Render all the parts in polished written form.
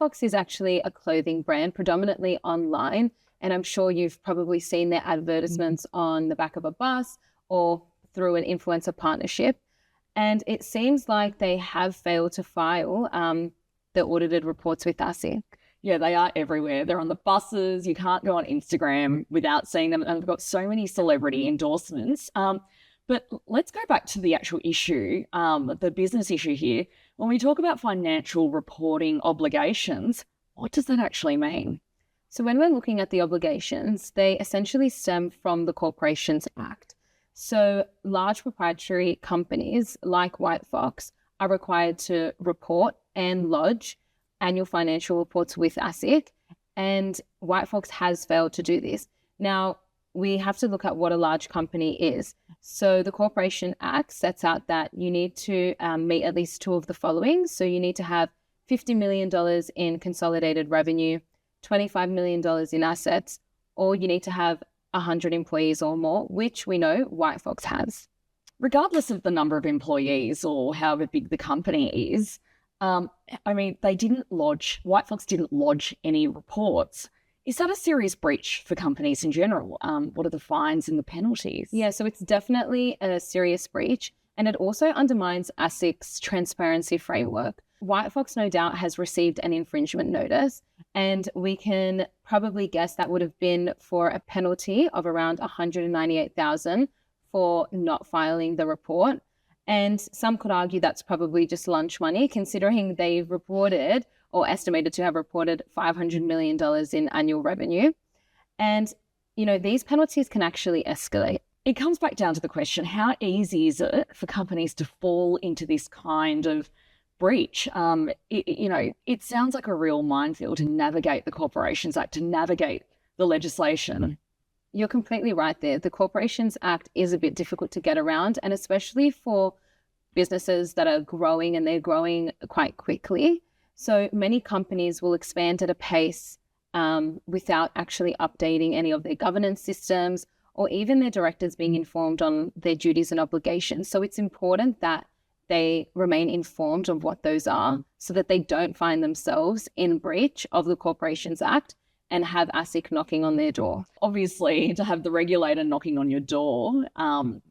Fox is actually a clothing brand, predominantly online. And I'm sure you've probably seen their advertisements on the back of a bus or through an influencer partnership. And it seems like they have failed to file the audited reports with ASIC. Yeah, they are everywhere. They're on the buses. You can't go on Instagram without seeing them. And they've got so many celebrity endorsements. But let's go back to the actual issue, the business issue here. When we talk about financial reporting obligations, what does that actually mean? So when we're looking at the obligations, they essentially stem from the Corporations Act. So large proprietary companies like White Fox are required to report and lodge annual financial reports with ASIC, and White Fox has failed to do this. Now, we have to look at what a large company is. So the Corporation Act sets out that you need to meet at least two of the following. So you need to have $50 million in consolidated revenue, $25 million in assets, or you need to have 100 employees or more, which we know White Fox has. Regardless of the number of employees or however big the company is, White Fox didn't lodge any reports. Is that a serious breach for companies in general? What are the fines and the penalties? Yeah, so it's definitely a serious breach, and it also undermines ASIC's transparency framework. White Fox no doubt has received an infringement notice, and we can probably guess that would have been for a penalty of around $198,000 for not filing the report. And some could argue that's probably just lunch money, considering they've reported or estimated to have reported $500 million in annual revenue. And, these penalties can actually escalate. It comes back down to the question, how easy is it for companies to fall into this kind of breach? It sounds like a real minefield to navigate the Corporations Act, to navigate the legislation. You're completely right there. The Corporations Act is a bit difficult to get around, and especially for businesses that are growing, and they're growing quite quickly. So many companies will expand at a pace without actually updating any of their governance systems or even their directors being informed on their duties and obligations. So it's important that they remain informed of what those are so that they don't find themselves in breach of the Corporations Act and have ASIC knocking on their door. Obviously, to have the regulator knocking on your door,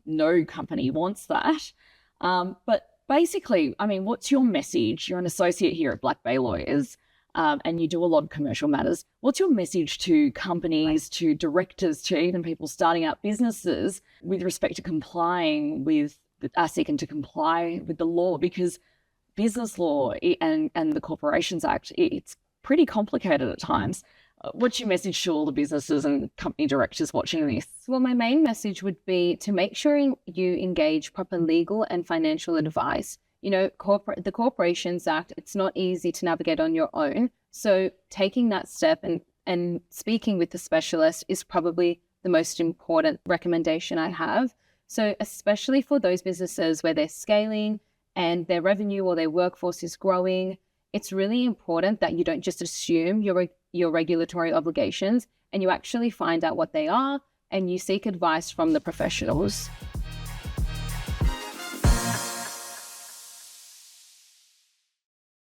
no company wants that. But basically, what's your message? You're an associate here at Black Bay Lawyers, and you do a lot of commercial matters. What's your message to companies, to directors, to even people starting out businesses with respect to complying with the ASIC and to comply with the law? Because business law and the Corporations Act, it's pretty complicated at times. What's your message to all the businesses and company directors watching this? Well, my main message would be to make sure you engage proper legal and financial advice. The Corporations Act, it's not easy to navigate on your own. So taking that step and speaking with the specialist is probably the most important recommendation I have. So especially for those businesses where they're scaling and their revenue or their workforce is growing, it's really important that you don't just assume your regulatory obligations, and you actually find out what they are and you seek advice from the professionals.